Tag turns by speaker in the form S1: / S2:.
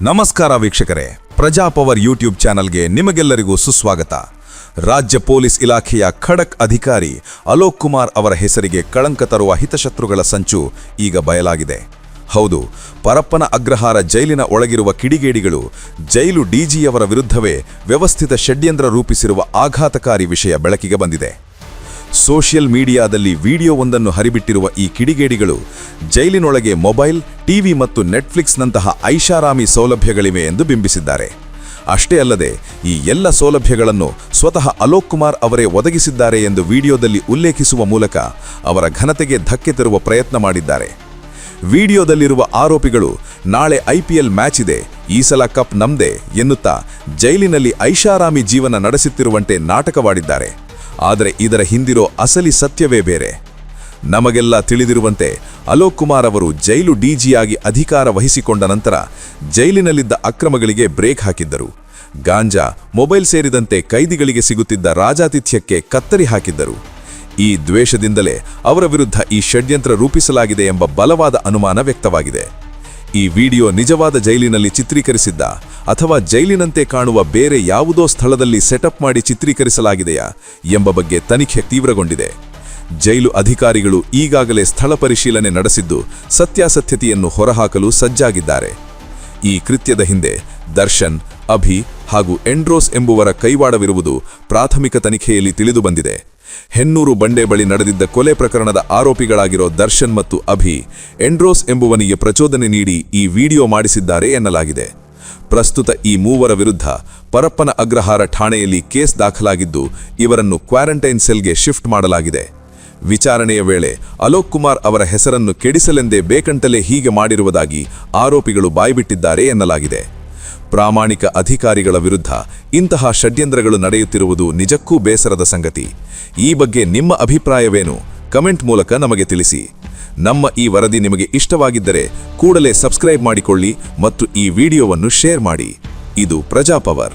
S1: ನಮಸ್ಕಾರ ವೀಕ್ಷಕರೇ, ಪ್ರಜಾಪವರ್ ಯೂಟ್ಯೂಬ್ ಚಾನಲ್ಗೆ ನಿಮಗೆಲ್ಲರಿಗೂ ಸುಸ್ವಾಗತ. ರಾಜ್ಯ ಪೊಲೀಸ್ ಇಲಾಖೆಯ ಖಡಕ್ ಅಧಿಕಾರಿ ಅಲೋಕ್ ಕುಮಾರ್ ಅವರ ಹೆಸರಿಗೆ ಕಳಂಕ ತರುವ ಹಿತಶತ್ರುಗಳ ಸಂಚು ಈಗ ಬಯಲಾಗಿದೆ. ಹೌದು, ಪರಪ್ಪನ ಅಗ್ರಹಾರ ಜೈಲಿನ ಒಳಗಿರುವ ಕಿಡಿಗೇಡಿಗಳು ಜೈಲು ಡಿಜಿಯವರ ವಿರುದ್ಧವೇ ವ್ಯವಸ್ಥಿತ ಷಡ್ಯಂತ್ರ ರೂಪಿಸಿರುವ ಆಘಾತಕಾರಿ ವಿಷಯ ಬೆಳಕಿಗೆ ಬಂದಿದೆ. ಸೋಷಿಯಲ್ ಮೀಡಿಯಾದಲ್ಲಿ ವಿಡಿಯೋವೊಂದನ್ನು ಹರಿಬಿಟ್ಟಿರುವ ಈ ಕಿಡಿಗೇಡಿಗಳು ಜೈಲಿನೊಳಗೆ ಮೊಬೈಲ್, ಟಿವಿ ಮತ್ತು ನೆಟ್ಫ್ಲಿಕ್ಸ್ನಂತಹ ಐಷಾರಾಮಿ ಸೌಲಭ್ಯಗಳಿವೆ ಎಂದು ಬಿಂಬಿಸಿದ್ದಾರೆ. ಅಷ್ಟೇ ಅಲ್ಲದೆ ಈ ಎಲ್ಲ ಸೌಲಭ್ಯಗಳನ್ನು ಸ್ವತಃ ಅಲೋಕ್ ಕುಮಾರ್ ಅವರೇ ಒದಗಿಸಿದ್ದಾರೆ ಎಂದು ವಿಡಿಯೋದಲ್ಲಿ ಉಲ್ಲೇಖಿಸುವ ಮೂಲಕ ಅವರ ಘನತೆಗೆ ಧಕ್ಕೆ ತರುವ ಪ್ರಯತ್ನ ಮಾಡಿದ್ದಾರೆ. ವಿಡಿಯೋದಲ್ಲಿರುವ ಆರೋಪಿಗಳು ನಾಳೆ IPL ಮ್ಯಾಚ್ ಇದೆ, ಈ ಸಲ ಕಪ್ ನಮ್ದೇ ಎನ್ನುತ್ತಾ ಜೈಲಿನಲ್ಲಿ ಐಷಾರಾಮಿ ಜೀವನ ನಡೆಸುತ್ತಿರುವಂತೆ ನಾಟಕವಾಡಿದ್ದಾರೆ. ಆದರೆ ಇದರ ಹಿಂದಿರೋ ಅಸಲಿ ಸತ್ಯವೇ ಬೇರೆ. ನಮಗೆಲ್ಲ ತಿಳಿದಿರುವಂತೆ ಅಲೋಕ್ ಕುಮಾರ್ ಅವರು ಜೈಲು ಡಿಜಿಯಾಗಿ ಅಧಿಕಾರ ವಹಿಸಿಕೊಂಡ ನಂತರ ಜೈಲಿನಲ್ಲಿದ್ದ ಅಕ್ರಮಗಳಿಗೆ ಬ್ರೇಕ್ ಹಾಕಿದ್ದರು. ಗಾಂಜಾ, ಮೊಬೈಲ್ ಸೇರಿದಂತೆ ಕೈದಿಗಳಿಗೆ ಸಿಗುತ್ತಿದ್ದ ರಾಜಾತಿಥ್ಯಕ್ಕೆ ಕತ್ತರಿ ಹಾಕಿದ್ದರು. ಈ ದ್ವೇಷದಿಂದಲೇ ಅವರ ವಿರುದ್ಧ ಈ ಷಡ್ಯಂತ್ರ ರೂಪಿಸಲಾಗಿದೆ ಎಂಬ ಬಲವಾದ ಅನುಮಾನ ವ್ಯಕ್ತವಾಗಿದೆ. ಈ ವಿಡಿಯೋ ನಿಜವಾದ ಜೈಲಿನಲ್ಲಿ ಚಿತ್ರೀಕರಿಸಿದ್ದ ಅಥವಾ ಜೈಲಿನಂತೆ ಕಾಣುವ ಬೇರೆ ಯಾವುದೋ ಸ್ಥಳದಲ್ಲಿ ಸೆಟಪ್ ಮಾಡಿ ಚಿತ್ರೀಕರಿಸಲಾಗಿದೆಯಾ ಎಂಬ ಬಗ್ಗೆ ತನಿಖೆ ತೀವ್ರಗೊಂಡಿದೆ. ಜೈಲು ಅಧಿಕಾರಿಗಳು ಈಗಾಗಲೇ ಸ್ಥಳ ಪರಿಶೀಲನೆ ನಡೆಸಿದ್ದು ಸತ್ಯಾಸತ್ಯತೆಯನ್ನು ಹೊರಹಾಕಲು ಸಜ್ಜಾಗಿದ್ದಾರೆ. ಈ ಕೃತ್ಯದ ಹಿಂದೆ ದರ್ಶನ್, ಅಭಿ ಹಾಗೂ ಎಂಡ್ರೋಸ್ ಎಂಬುವರ ಕೈವಾಡವಿರುವುದು ಪ್ರಾಥಮಿಕ ತನಿಖೆಯಲ್ಲಿ ತಿಳಿದುಬಂದಿದೆ. ಹೆನ್ನೂರು ಬಂಡೆ ಬಳಿ ನಡೆದಿದ್ದ ಕೊಲೆ ಪ್ರಕರಣದ ಆರೋಪಿಗಳಾಗಿರೋ ದರ್ಶನ್ ಮತ್ತು ಅಭಿ, ಎಂಡ್ರೋಸ್ ಎಂಬುವನಿಗೆ ಪ್ರಚೋದನೆ ನೀಡಿ ಈ ವಿಡಿಯೋ ಮಾಡಿಸಿದ್ದಾರೆ ಎನ್ನಲಾಗಿದೆ. ಪ್ರಸ್ತುತ ಈ ಮೂವರ ವಿರುದ್ಧ ಪರಪ್ಪನ ಅಗ್ರಹಾರ ಠಾಣೆಯಲ್ಲಿ ಕೇಸ್ ದಾಖಲಾಗಿದ್ದು ಇವರನ್ನು ಕ್ವಾರಂಟೈನ್ ಸೆಲ್ಗೆ ಶಿಫ್ಟ್ ಮಾಡಲಾಗಿದೆ. ವಿಚಾರಣೆಯ ವೇಳೆ ಅಲೋಕ್ ಕುಮಾರ್ ಅವರ ಹೆಸರನ್ನು ಕೆಡಿಸಲೆಂದೇ ಬೇಕಂತಲೇ ಹೀಗೆ ಮಾಡಿರುವುದಾಗಿ ಆರೋಪಿಗಳು ಬಾಯ್ಬಿಟ್ಟಿದ್ದಾರೆ ಎನ್ನಲಾಗಿದೆ. ಪ್ರಾಮಾಣಿಕ ಅಧಿಕಾರಿಗಳ ವಿರುದ್ಧ ಇಂತಹ ಷಡ್ಯಂತ್ರಗಳು ನಡೆಯುತ್ತಿರುವುದು ನಿಜಕ್ಕೂ ಬೇಸರದ ಸಂಗತಿ. ಈ ಬಗ್ಗೆ ನಿಮ್ಮ ಅಭಿಪ್ರಾಯವೇನು? ಕಮೆಂಟ್ ಮೂಲಕ ನಮಗೆ ತಿಳಿಸಿ. ನಮ್ಮ ಈ ವರದಿ ನಿಮಗೆ ಇಷ್ಟವಾಗಿದ್ದರೆ ಕೂಡಲೇ ಸಬ್ಸ್ಕ್ರೈಬ್ ಮಾಡಿಕೊಳ್ಳಿ ಮತ್ತು ಈ ವಿಡಿಯೋವನ್ನು ಶೇರ್ ಮಾಡಿ. ಇದು ಪ್ರಜಾಪವರ್.